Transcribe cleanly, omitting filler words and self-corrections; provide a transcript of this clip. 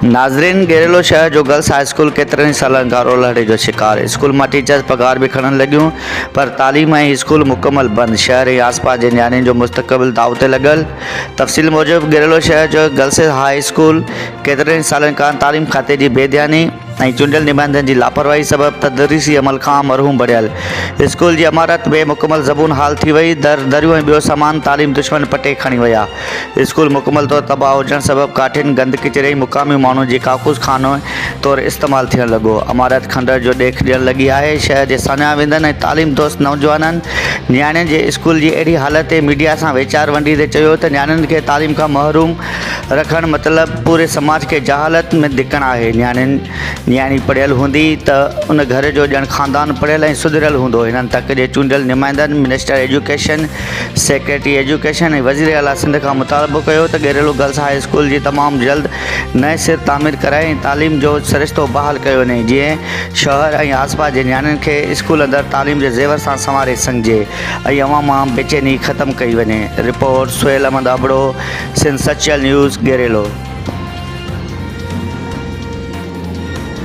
नाज़रीन, गेरेलो शहर जो गर्ल्स हाई स्कूल केतरनि सालनि खां रोलहड़े जो शिकार। स्कूल में टीचर्स पगार भी खणन लॻियूं, पर तालीम ऐं स्कूल मुकम्मल बंद। शहर ऐं आसपास के न्याणियुनि जो मुस्तक़बिल दाव ते लॻल। तफ़सील मूजिब गेरेलो शहर जो गर्ल्स हाई स्कूल केतरनि सालनि खां तालीम खाते की बेध्यानी ऐं चूंडियल नुमाइंदनि की लापरवाही सबब तदरीसी अमल खां मरहूम बणियल। स्कूल की इमारत बेमुकम्मल ज़बून हाल थी वई। दरियूं ऐं ॿियो सामान तालीम दुश्मन पटे खणी विया। स्कूल मुकम्मल तौर तबाह हुजण सबब काठिन गंद किचरे मुकामी माण्हुनि जी काकूस खानो तौर इस्तेमाल थियण लॻो। इमारत खंडर जो ॾेख ॾियण लगी है। शहर के सानिया वेंदनि ऐं तालीम दोस्त नौजवाननि न्याणियुनि जे स्कूल की अहिड़ी हालत मीडिया से वीचार वंडीदे चयो त न्याणियुनि खे तालीम खां महरूम रखण मतलब पूरे समाज के जहालत में धिकण है। न्याणी पढ़ियल हूंदी त उन घर जो ॼण ख़ानदान पढ़ियल ऐं सुधरियल हूंदो। हिननि तक जे चूंडियल नुमाइंदनि मिनिस्टर एजुकेशन, सेक्रेटरी एजुकेशन ऐं वज़ीर आला सिंध खां मुतालबो कयो त गेरेलो गर्ल्स हाई स्कूल जी तमामु जल्द नए सिर तामीर कराए ऐं तालीम जो सिरिश्तो बहाल कयो वञे, जीअं शहर ऐं आसपास जे न्याणियुनि खे स्कूल अंदरि तालीम जे ज़ेवर सां संवारे सघिजे ऐं अवाम मां बेचैनी ख़त्म कई वञे। Report Suhail Ahmed Abro, Sindh Sachal news, गेरेलो।